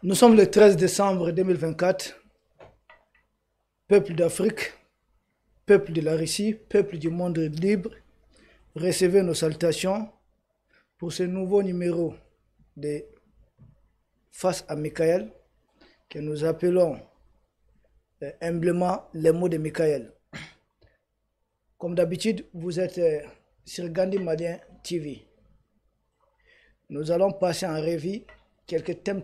Nous sommes le 13 décembre 2024. Peuple d'Afrique, peuple de la Russie, peuple du monde libre, recevez nos salutations pour ce nouveau numéro de Face à Michael que nous appelons humblement les mots de Michael. Comme d'habitude, vous êtes sur Gandhi Malien TV. Nous allons passer en revue quelques thèmes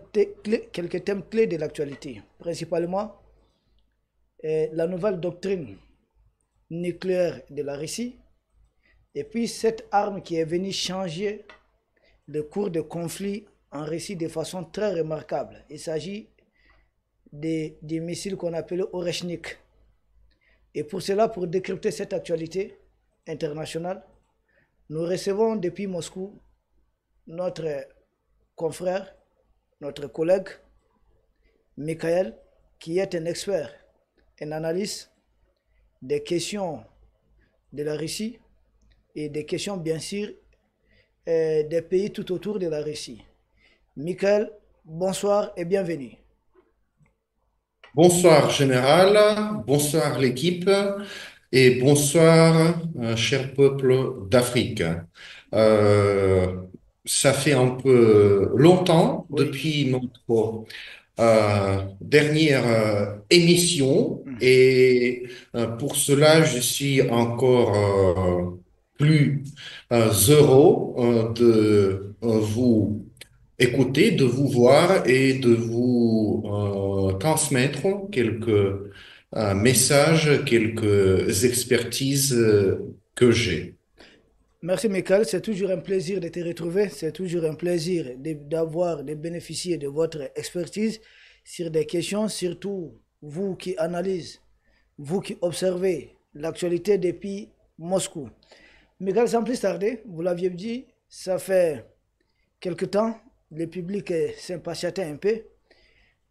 clés de l'actualité, principalement la nouvelle doctrine nucléaire de la Russie, et puis cette arme qui est venue changer le cours de conflit en Russie de façon très remarquable. Il s'agit des missiles qu'on appelle Oreshnik. Et pour cela, pour décrypter cette actualité internationale, nous recevons depuis Moscou notre confrère, notre collègue, Michael, qui est un expert, un analyste des questions de la Russie et des questions, bien sûr, des pays tout autour de la Russie. Michael, bonsoir et bienvenue. Bonsoir général, bonsoir l'équipe et bonsoir cher peuple d'Afrique. Euh, Ça fait un peu longtemps Oui. depuis notre dernière émission Mhm. et pour cela je suis encore plus heureux de vous écouter, de vous voir et de vous transmettre quelques messages, quelques expertises que j'ai. Merci Michael, c'est toujours un plaisir de te retrouver, c'est toujours un plaisir d'avoir, de bénéficier de votre expertise sur des questions, surtout vous qui analysez, vous qui observez l'actualité depuis Moscou. Michael, sans plus tarder, vous l'aviez dit, ça fait quelque temps, le public s'impatientait un peu.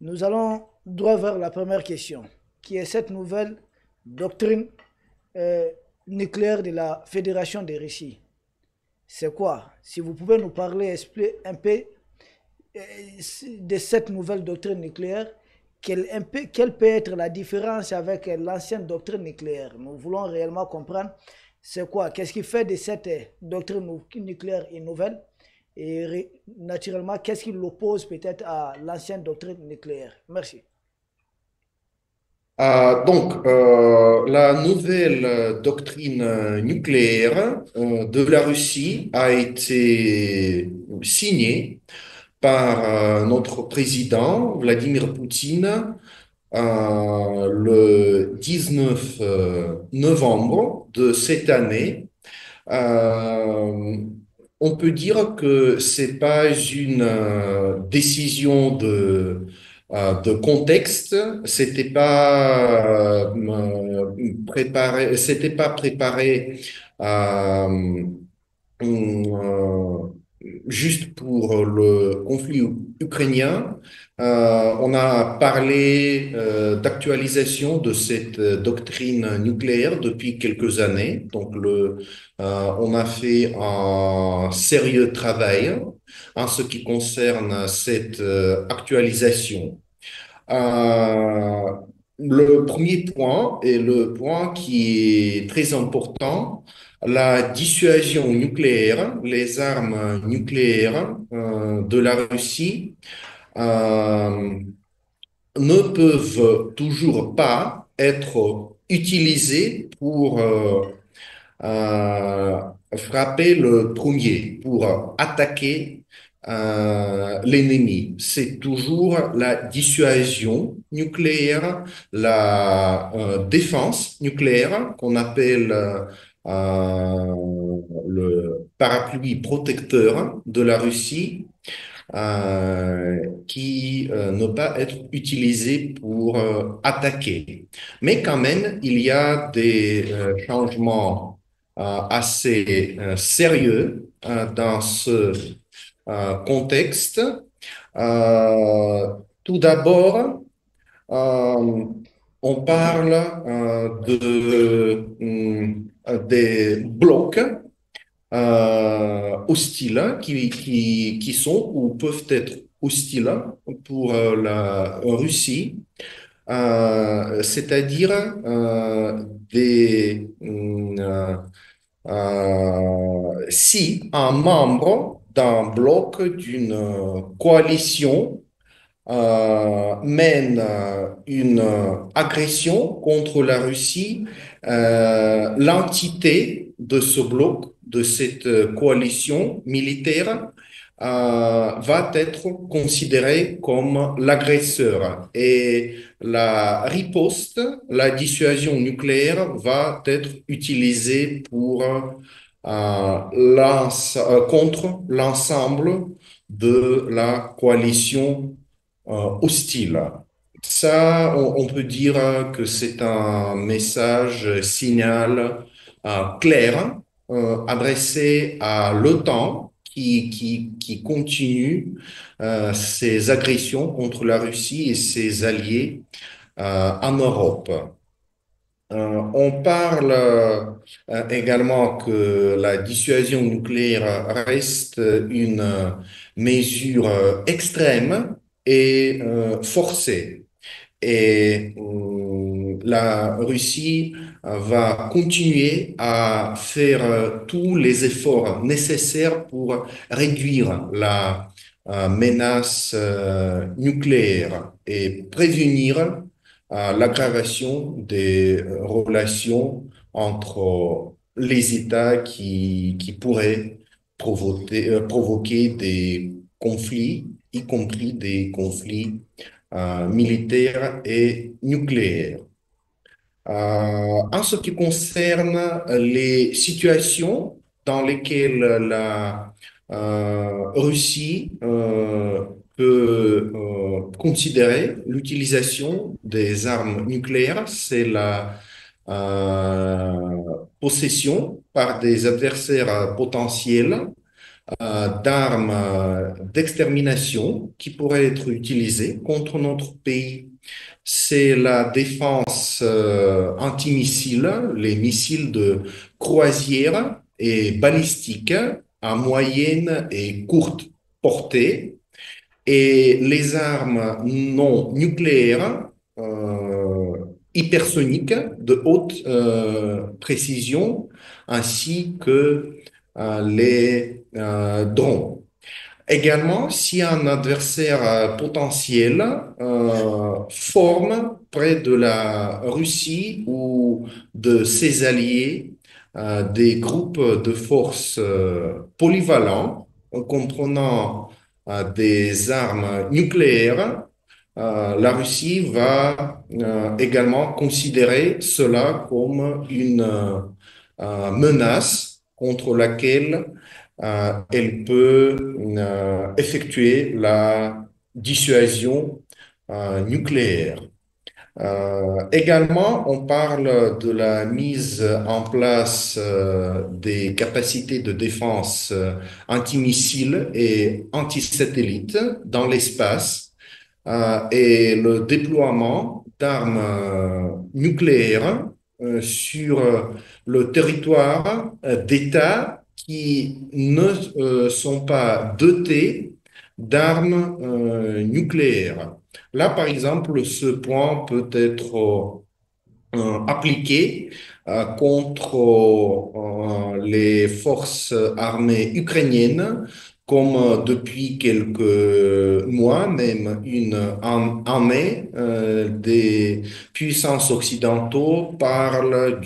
Nous allons droit vers la première question, qui est cette nouvelle doctrine euh, nucléaire de la Fédération de Russie. C'est quoi? Si vous pouvez nous parler un peu euh, de cette nouvelle doctrine nucléaire, quelle peut être la différence avec l'ancienne doctrine nucléaire? Nous voulons réellement comprendre c'est quoi, qu'est-ce qui fait de cette doctrine nucléaire une nouvelle et naturellement qu'est-ce qui l'oppose peut-être à l'ancienne doctrine nucléaire? Merci. La nouvelle doctrine nucléaire de la Russie a été signée par notre président Vladimir Poutine le 19 novembre de cette année. Euh, on peut dire que c'est pas une décision de contexte, c'était pas préparé euh, euh, juste pour le conflit ukrainien. On a parlé d'actualisation de cette doctrine nucléaire depuis quelques années. On a fait un sérieux travail en ce qui concerne cette actualisation. Euh, le premier point est le point qui est très important, la dissuasion nucléaire, les armes nucléaires de la Russie euh, ne peuvent toujours pas être utilisées pour euh, frapper le premier, pour attaquer l'ennemi. C'est toujours la dissuasion nucléaire, la défense nucléaire qu'on appelle le parapluie protecteur de la Russie qui ne pas être utilisé pour attaquer. Mais quand même, il y a des changements assez sérieux dans ce contexte. Euh, Tout d'abord, euh, on parle des blocs hostiles qui sont ou peuvent être hostile pour la Russie, c'est-à-dire si un membre d'un bloc d'une coalition mène une agression contre la Russie, l'entité de ce bloc, de cette coalition militaire, va être considérée comme l'agresseur. Et la riposte, la dissuasion nucléaire va être utilisée pour, contre l'ensemble de la coalition hostile. Ça, on peut dire que c'est un message signal clair adressé à l'OTAN qui continue ses agressions contre la Russie et ses alliés en Europe. On parle également que la dissuasion nucléaire reste une mesure extrême et forcée. Et la Russie va continuer à faire tous les efforts nécessaires pour réduire la menace nucléaire et prévenir l'aggravation des relations entre les États qui pourraient provoquer des conflits, y compris des conflits militaires et nucléaires. En ce qui concerne les situations dans lesquelles la Russie peut considérer l'utilisation des armes nucléaires, c'est la possession par des adversaires potentiels d'armes d'extermination qui pourraient être utilisées contre notre pays. C'est la défense antimissile, les missiles de croisière et balistiques à moyenne et courte portée et les armes non nucléaires hypersoniques de haute précision ainsi que les drones. Également, si un adversaire potentiel forme près de la Russie ou de ses alliés des groupes de forces polyvalents comprenant des armes nucléaires, la Russie va également considérer cela comme une menace contre laquelle elle peut effectuer la dissuasion nucléaire. Également, on parle de la mise en place des capacités de défense antimissiles et antisatellites dans l'espace et le déploiement d'armes nucléaires sur le territoire d'États qui ne sont pas dotés d'armes nucléaires. Là, par exemple, ce point peut être appliqué contre les forces armées ukrainiennes, comme depuis quelques mois, même une année, des puissances occidentaux parlent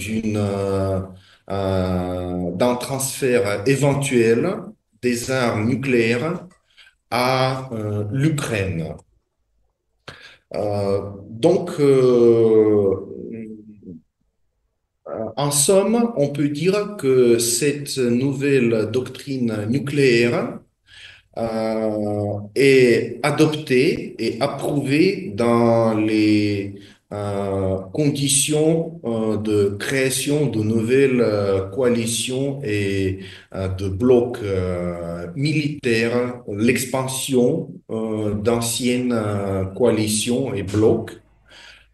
d'un transfert éventuel des armes nucléaires à l'Ukraine. Donc, en somme, on peut dire que cette nouvelle doctrine nucléaire est adoptée et approuvée dans les conditions de création de nouvelles coalitions et de blocs militaires, l'expansion d'anciennes coalitions et blocs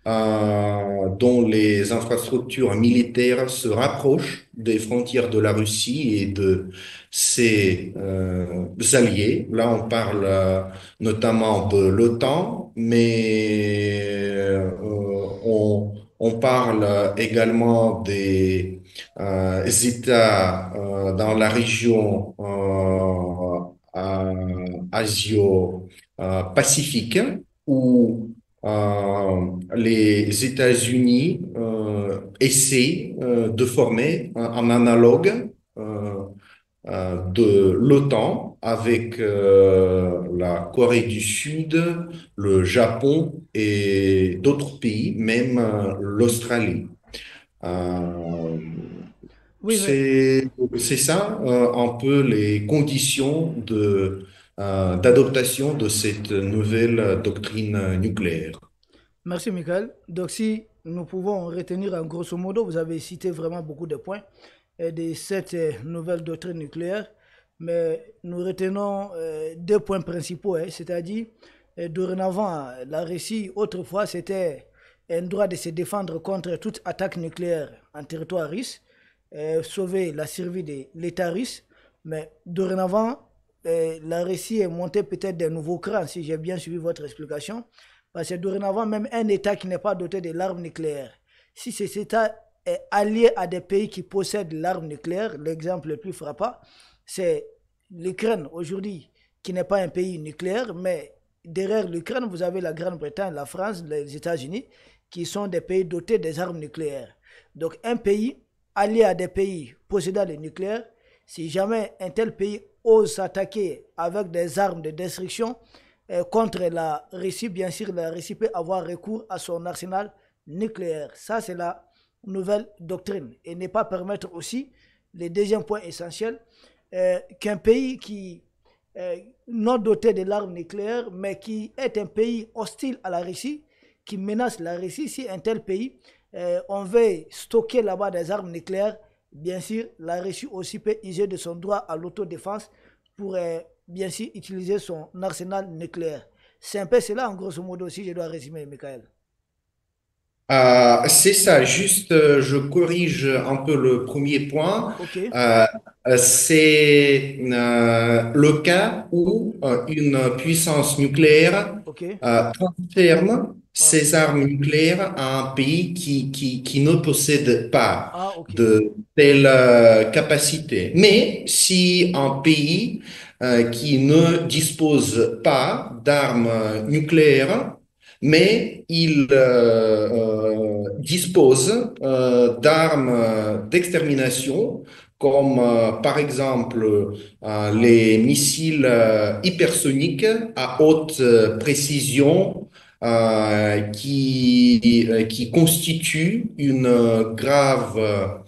dont les infrastructures militaires se rapprochent des frontières de la Russie et de ses alliés. Là, on parle notamment de l'OTAN, mais on parle également des États dans la région Asio-Pacifique où les États-Unis essaient de former un analogue de l'OTAN avec la Corée du Sud, le Japon et d'autres pays, même l'Australie. Euh, Oui, mais c'est, c'est ça un peu les conditions d'adoption de cette nouvelle doctrine nucléaire. merci, Michael. Donc, si nous pouvons retenir en grosso modo, vous avez cité vraiment beaucoup de points de cette nouvelle doctrine nucléaire, mais nous retenons deux points principaux, hein, c'est-à-dire, dorénavant, la Russie, autrefois, c'était un droit de se défendre contre toute attaque nucléaire en territoire russe, sauver la survie de l'État russe, mais dorénavant, la Russie est montée peut-être d'un nouveau cran, si j'ai bien suivi votre explication. Parce que dorénavant, même un État qui n'est pas doté de l'arme nucléaire, si cet État est allié à des pays qui possèdent l'arme nucléaire, l'exemple le plus frappant, c'est l'Ukraine aujourd'hui, qui n'est pas un pays nucléaire, mais derrière l'Ukraine, vous avez la Grande-Bretagne, la France, les États-Unis, qui sont des pays dotés des armes nucléaires. Donc un pays allié à des pays possédant le nucléaire, si jamais un tel pays ose s'attaquer avec des armes de destruction, contre la Russie, bien sûr, la Russie peut avoir recours à son arsenal nucléaire. Ça, c'est la nouvelle doctrine. Et ne pas permettre aussi, le deuxième point essentiel, qu'un pays qui non doté de l'arme nucléaire, mais qui est un pays hostile à la Russie, qui menace la Russie, si un tel pays, on veut stocker là-bas des armes nucléaires, bien sûr, la Russie aussi peut user de son droit à l'autodéfense pour bien sûr utiliser son arsenal nucléaire. C'est un peu cela, en grosso modo, si je dois résumer, Michael. C'est ça, juste je corrige un peu le premier point. Ok, Euh, c'est le cas où une puissance nucléaire ok. transfère Ah, ses armes nucléaires à un pays qui ne possède pas ah, ok. de telle capacité. Mais si un pays qui ne dispose pas d'armes nucléaires, mais il dispose d'armes d'extermination, comme par exemple les missiles hypersoniques à haute précision qui constituent un grave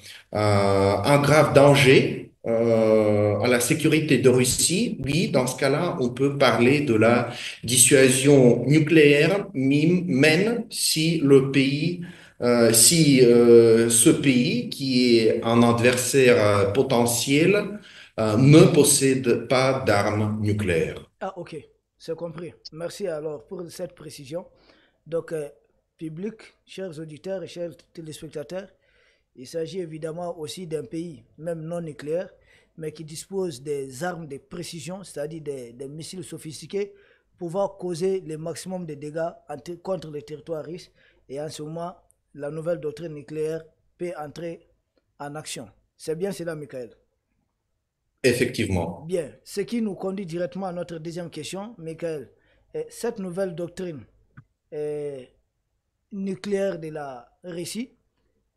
danger à la sécurité de Russie. Oui, dans ce cas-là, on peut parler de la dissuasion nucléaire, même si ce pays, qui est un adversaire potentiel, ne possède pas d'armes nucléaires. Ah, ok. C'est compris. Merci alors pour cette précision. Donc, public, chers auditeurs et chers téléspectateurs, il s'agit évidemment aussi d'un pays, même non nucléaire, mais qui dispose des armes de précision, c'est-à-dire des missiles sophistiqués, pouvant causer le maximum de dégâts contre les territoires russes. Et en ce moment, la nouvelle doctrine nucléaire peut entrer en action. C'est bien cela, Michael. Effectivement. Bien, ce qui nous conduit directement à notre deuxième question, Michael. Cette nouvelle doctrine nucléaire de la Russie,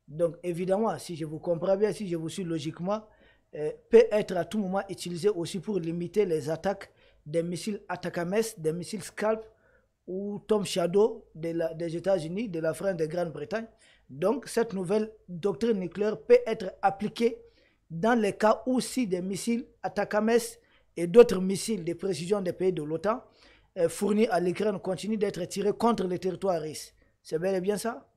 donc évidemment, si je vous comprends bien, si je vous suis logiquement, peut être à tout moment utilisée aussi pour limiter les attaques des missiles Atacams, des missiles Scalp ou Tom Shadow des États-Unis, de la France de Grande-Bretagne. Donc cette nouvelle doctrine nucléaire peut être appliquée dans les cas où si des missiles Atacams et d'autres missiles de précision des pays de l'OTAN fournis à l'Ukraine continuent d'être tirés contre le territoire russe. C'est bel et bien ça?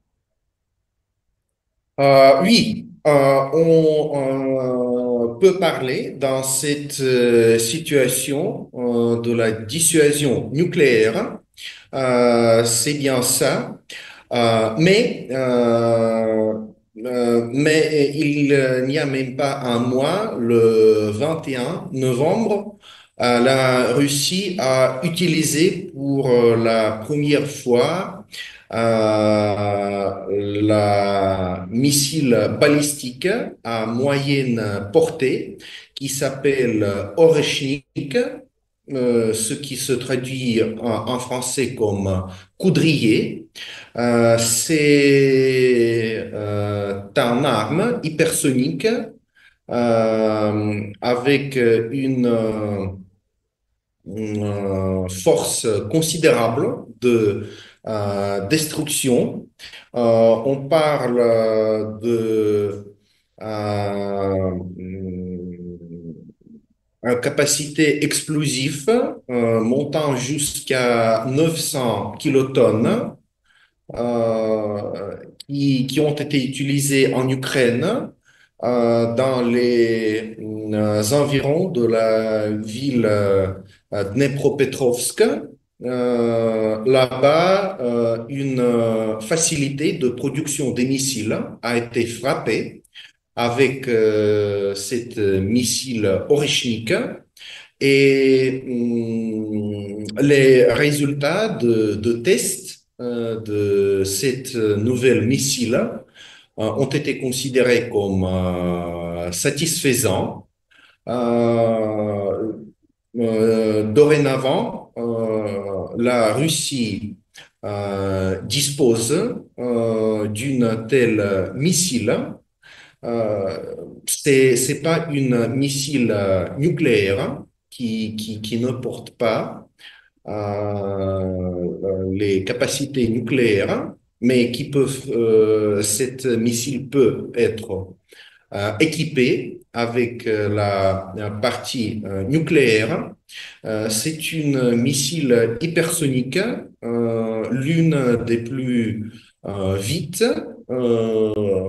Oui, on peut parler dans cette situation de la dissuasion nucléaire. C'est bien ça. Mais il n'y a même pas un mois, le 21 novembre, la Russie a utilisé pour la première fois la missile balistique à moyenne portée qui s'appelle Oreshnik, ce qui se traduit en français comme coudrier. C'est un arme hypersonique avec une force considérable de destruction. On parle de une capacité explosive montant jusqu'à 900 kilotonnes qui ont été utilisés en Ukraine dans les environs de la ville Dnepropetrovsk. Là-bas, une facilité de production des missiles a été frappée avec cette missile Oreshnik et les résultats de tests de cette nouvelle missile ont été considérés comme satisfaisants. Dorénavant, la Russie dispose d'une telle missile. C'est pas une missile nucléaire qui ne porte pas les capacités nucléaires, mais cette missile peut être équipée avec la partie nucléaire. C'est une missile hypersonique, l'une des plus vite euh,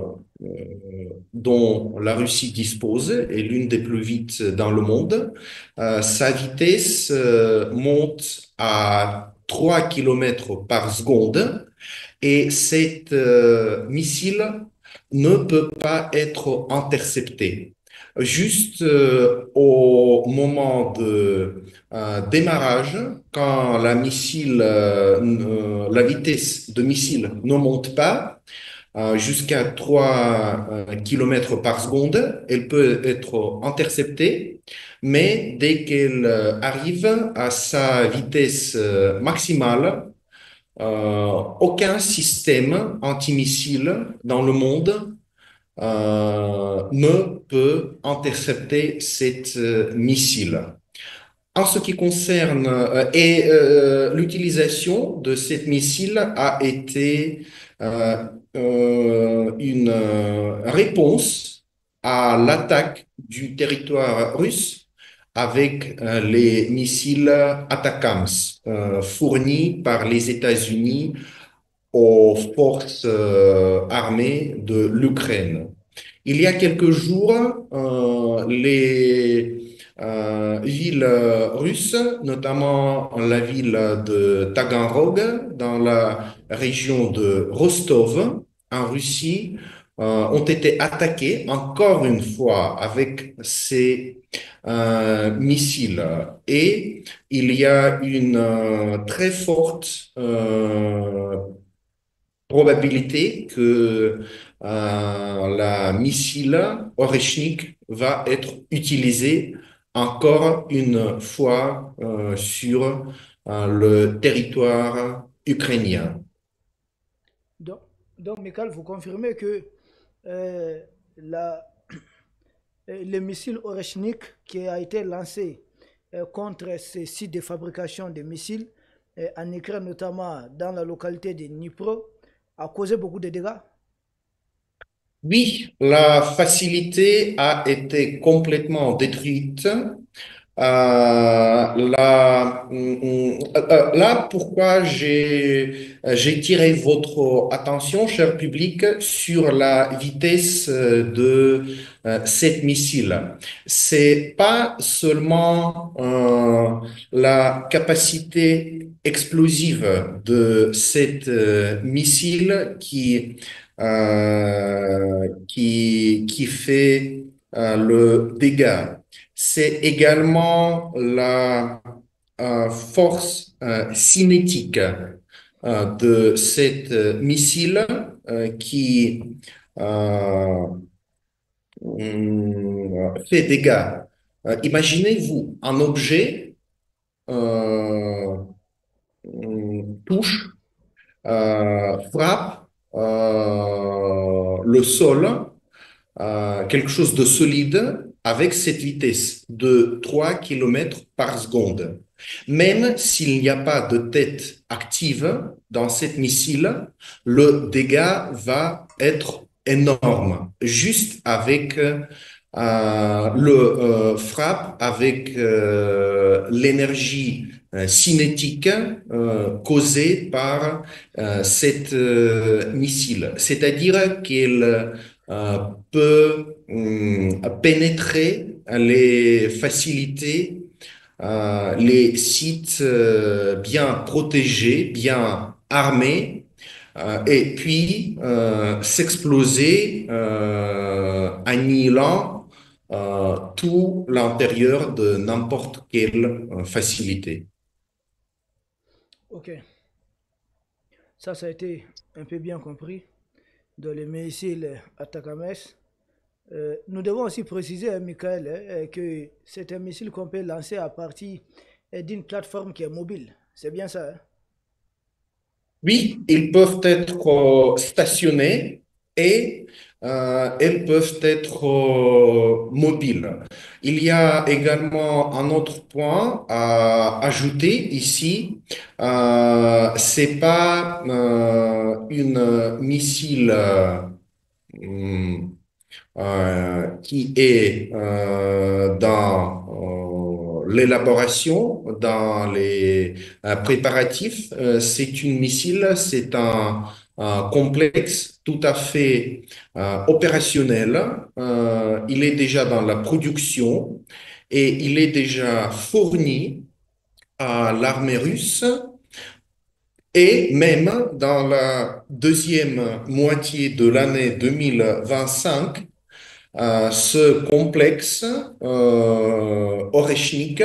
dont la Russie dispose et l'une des plus vite dans le monde. Sa vitesse monte à 3 kilomètres par seconde et cette missile ne peut pas être intercepté. Juste au moment de démarrage, quand la vitesse de missile ne monte pas jusqu'à 3 km par seconde, elle peut être interceptée, mais dès qu'elle arrive à sa vitesse maximale, aucun système antimissile dans le monde ne peut intercepter cette missile. En ce qui concerne, l'utilisation de cette missile a été une réponse à l'attaque du territoire russe avec les missiles ATACMS fournis par les États-Unis aux forces armées de l'Ukraine. Il y a quelques jours, les villes russes, notamment la ville de Taganrog, dans la région de Rostov, en Russie, ont été attaquées encore une fois avec ces missiles. Et il y a une très forte probabilité que la missile Oreshnik va être utilisée encore une fois sur le territoire ukrainien. Donc, donc Michael, vous confirmez que euh, la, le missile Oreshnik qui a été lancé contre ces sites de fabrication de missiles en Ukraine, notamment dans la localité de Dnipro, a causé beaucoup de dégâts. Oui, la facilité a été complètement détruite. Là, pourquoi j'ai tiré votre attention, cher public, sur la vitesse de cette missile. C'est pas seulement la capacité explosive de cet missile qui fait le dégât. C'est également la force cinétique de cet missile qui euh, fait dégâts. Imaginez-vous un objet euh, touche, frappe le sol, quelque chose de solide avec cette vitesse de 3 km par seconde. Même s'il n'y a pas de tête active dans cette missile, le dégât va être énorme, juste avec le frappe avec l'énergie cinétique causée par cette missile. C'est-à-dire qu'elle peut pénétrer les facilités, les sites bien protégés, bien armés, et puis s'exploser, annihilant tout l'intérieur de n'importe quelle facilité. Ok, ça a été un peu bien compris dans les missiles Atacams. Nous devons aussi préciser, hein, Michael, que c'est un missile qu'on peut lancer à partir d'une plateforme qui est mobile. C'est bien ça, hein? Oui, ils peuvent être stationnés et ils peuvent être mobiles. Il y a également un autre point à ajouter ici. C'est pas une missile hum, qui est dans l'élaboration, dans les préparatifs. C'est une missile, c'est un complexe tout à fait opérationnel. Il est déjà dans la production et il est déjà fourni à l'armée russe. Et même dans la deuxième moitié de l'année 2025, ce complexe Oreshnik,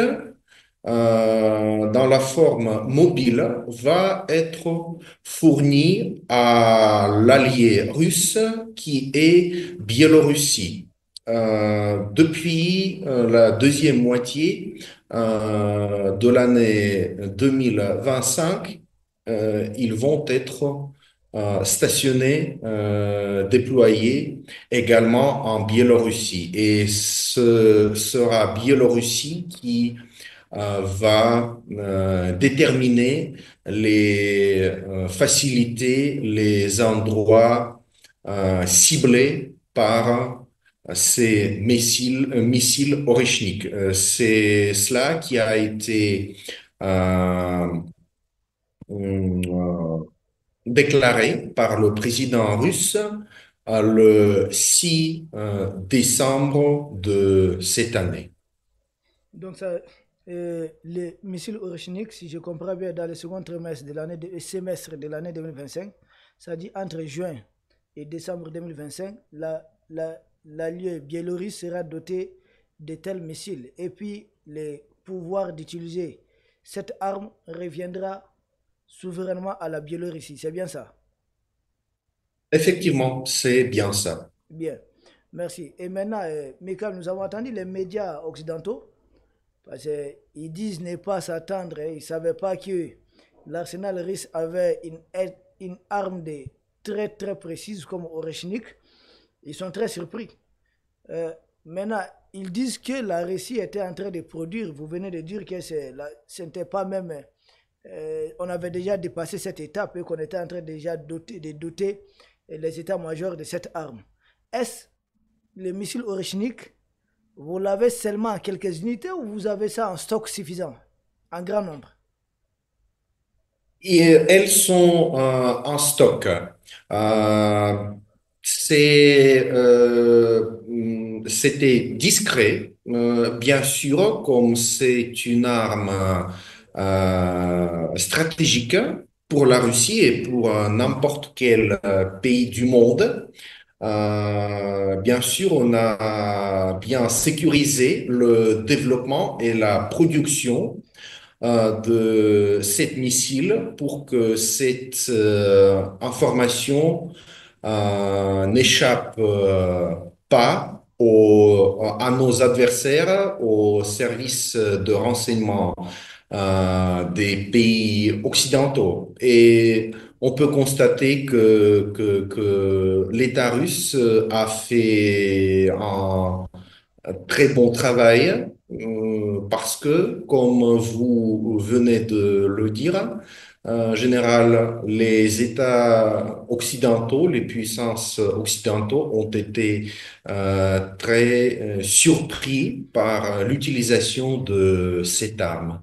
dans la forme mobile, va être fourni à l'allié russe qui est Biélorussie. Depuis la deuxième moitié de l'année 2025, ils vont être stationnés, déployés également en Biélorussie. Et ce sera Biélorussie qui va déterminer les facilités, les endroits ciblés par ces missiles Oreshnik. C'est cela qui a été euh, déclaré par le président russe le 6 décembre de cette année. Donc, les missiles Oreshnik, si je comprends bien, dans le second trimestre de semestre de l'année 2025, ça dit entre juin et décembre 2025, l'allié biélorusse sera doté de tels missiles. Et puis, le pouvoir d'utiliser cette arme reviendra souverainement à la Biélorussie. C'est bien ça? Effectivement, c'est bien ça. Bien. Merci. Et maintenant, Michael, nous avons entendu les médias occidentaux, parce qu'ils disent ne pas s'attendre, hein. Ils ne savaient pas que l'arsenal russe avait une arme très très précise comme Oreshnik. Ils sont très surpris. Euh, Maintenant, ils disent que la Russie était en train de produire. Vous venez de dire que ce n'était pas même. On avait déjà dépassé cette étape et qu'on était en train déjà de doter les états-majors de cette arme. Est-ce le missile Oreshnik, vous l'avez seulement en quelques unités ou vous avez ça en stock suffisant, en grand nombre? Et elles sont en stock. Euh, c'était discret, bien sûr, comme c'est une arme stratégique pour la Russie et pour n'importe quel pays du monde. Bien sûr, on a bien sécurisé le développement et la production de cette missile pour que cette information n'échappe pas à nos adversaires, aux services de renseignement des pays occidentaux. Et on peut constater que l'État russe a fait un très bon travail parce que, comme vous venez de le dire, en général, les États occidentaux, les puissances occidentaux ont été très surpris par l'utilisation de cette arme.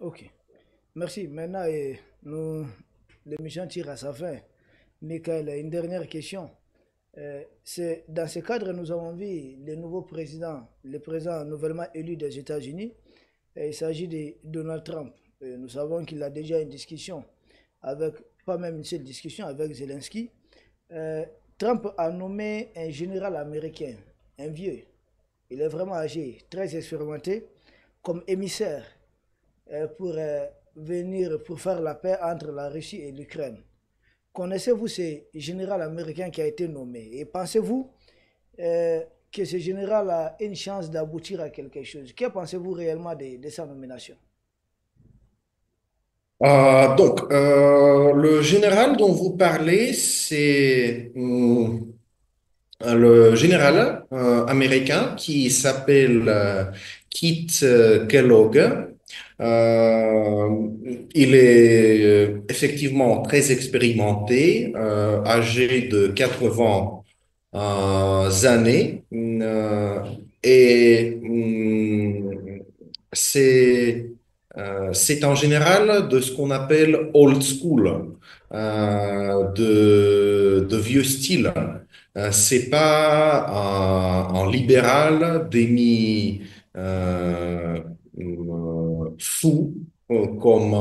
Ok, merci. Maintenant, l'émission tire à sa fin. Michael, une dernière question. C'est dans ce cadre, nous avons vu le président nouvellement élu des États-Unis. Il s'agit de Donald Trump. Nous savons qu'il a déjà une discussion avec, pas même une seule discussion avec Zelensky. Euh, Trump a nommé un général américain, un vieux. Il est vraiment âgé, très expérimenté, comme émissaire pour venir pour faire la paix entre la Russie et l'Ukraine. Connaissez-vous ce général américain qui a été nommé? Et pensez-vous euh, que ce général a une chance d'aboutir à quelque chose? Que pensez-vous réellement de sa nomination? Le général dont vous parlez, c'est le général américain qui s'appelle Kit Kellogg. Euh, il est effectivement très expérimenté, âgé de 80 années, et c'est c'est en général de ce qu'on appelle old school, de vieux style. C'est pas un libéral demi fou comme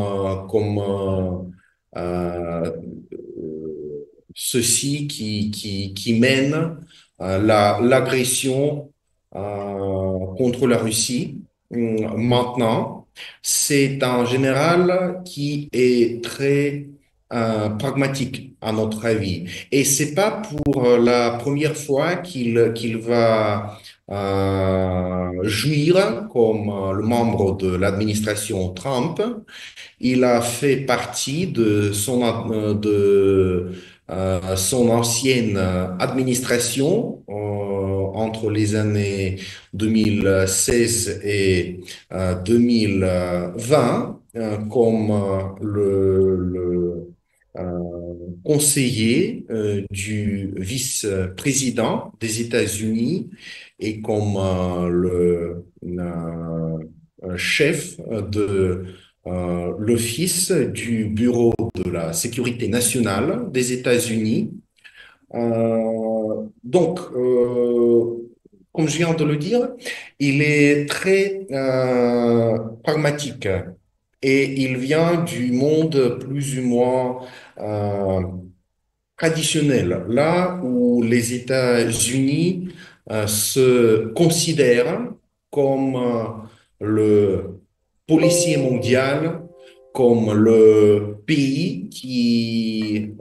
ceux-ci qui mènent l'agression contre la Russie. Maintenant, c'est un général qui est très pragmatique, à notre avis. Et c'est pas pour la première fois qu'il va jouir comme le membre de l'administration Trump. Il a fait partie de son ancienne administration entre les années 2016 et 2020 comme conseiller du vice-président des États-Unis et comme chef de l'Office du Bureau de la sécurité nationale des États-Unis. Comme je viens de le dire, il est très pragmatique et il vient du monde plus ou moins euh, traditionnel, là où les États-Unis se considèrent comme le policier mondial, comme le pays qui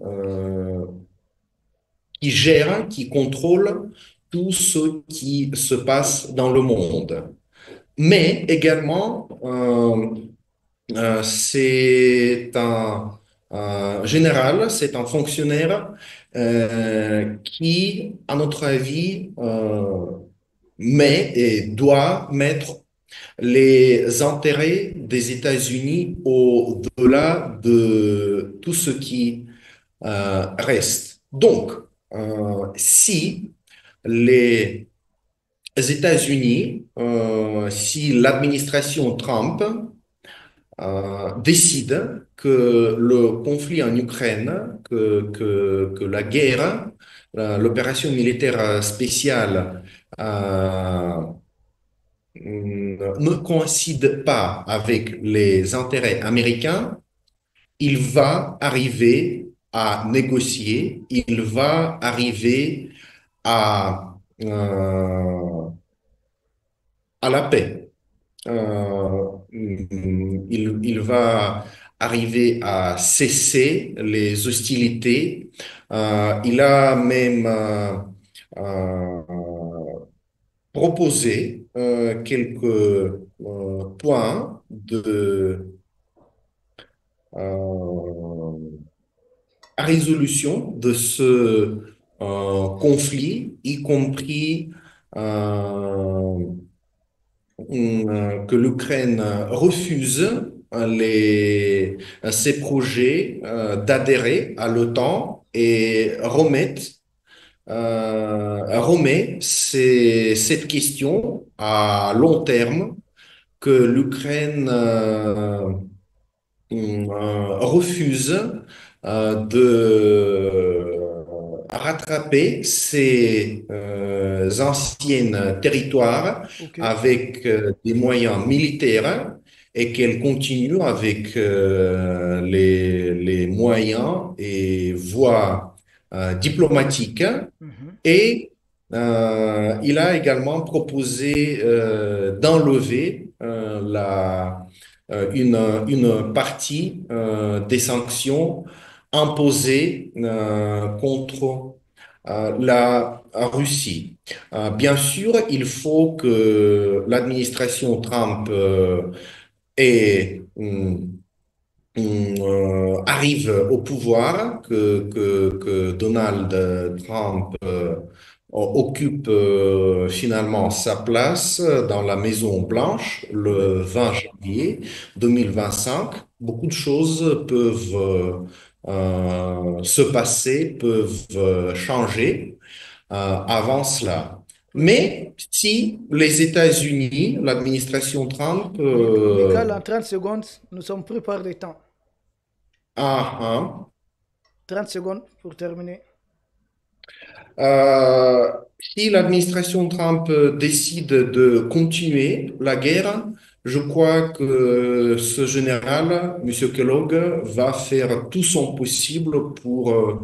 gère, qui contrôle tout ce qui se passe dans le monde. Mais également, c'est un général, c'est un fonctionnaire qui, à notre avis, met et doit mettre les intérêts des États-Unis au-delà de tout ce qui reste. Donc, si les États-Unis, si l'administration Trump décide que le conflit en Ukraine, que la guerre, l'opération militaire spéciale ne coïncide pas avec les intérêts américains, il va arriver à négocier, il va arriver à, euh, à la paix. Il va arriver à cesser les hostilités. Il a même euh, proposé quelques points de résolution de ce conflit, y compris euh, que l'Ukraine refuse ses projets d'adhérer à l'OTAN et remet cette question à long terme que l'Ukraine refuse de rattraper ses anciens territoires Ok. avec des moyens militaires et qu'elle continue avec les moyens et voies diplomatiques. Mhm. Et il a également proposé d'enlever une partie des sanctions imposées contre la Russie. Bien sûr, il faut que l'administration Trump arrive au pouvoir, que Donald Trump occupe finalement sa place dans la Maison Blanche Oui. le 20 janvier 2025. Beaucoup de choses peuvent se passer, peuvent changer avant cela. Oui. Mais si les États-Unis, l'administration Trump, Michael, en 30 secondes, nous sommes pris par le temps. a 30 secondes pour terminer. Si l'administration Trump décide de continuer la guerre, je crois que ce général, Monsieur Kellogg, va faire tout son possible pour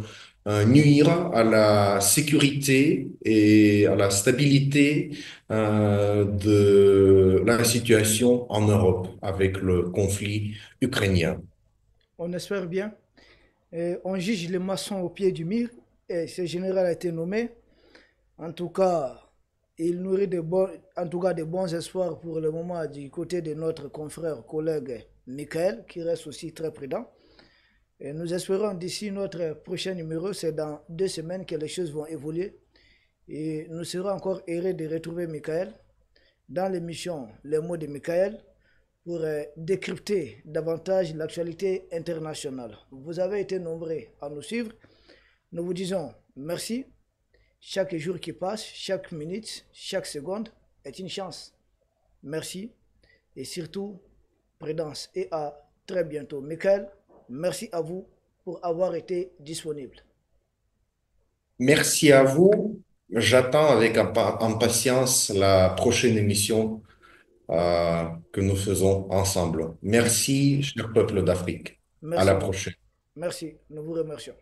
nuire à la sécurité et à la stabilité de la situation en Europe avec le conflit ukrainien. On espère bien. On juge les maçons au pied du mur. Et ce général a été nommé. En tout cas, il nourrit en tout cas de bons espoirs pour le moment du côté de notre confrère, collègue Michael, qui reste aussi très prudent. Et nous espérons d'ici notre prochain numéro, c'est dans 2 semaines que les choses vont évoluer. Et nous serons encore heureux de retrouver Michael dans l'émission Les mots de Michael pour décrypter davantage l'actualité internationale. Vous avez été nombreux à nous suivre. Nous vous disons merci. Chaque jour qui passe, chaque minute, chaque seconde est une chance. Merci et surtout, prudence et à très bientôt. Michael, merci à vous pour avoir été disponible. Merci à vous. J'attends avec impatience la prochaine émission que nous faisons ensemble. Merci. Merci, cher peuple d'Afrique. À Merci la beaucoup. prochaine. Merci. Nous vous remercions.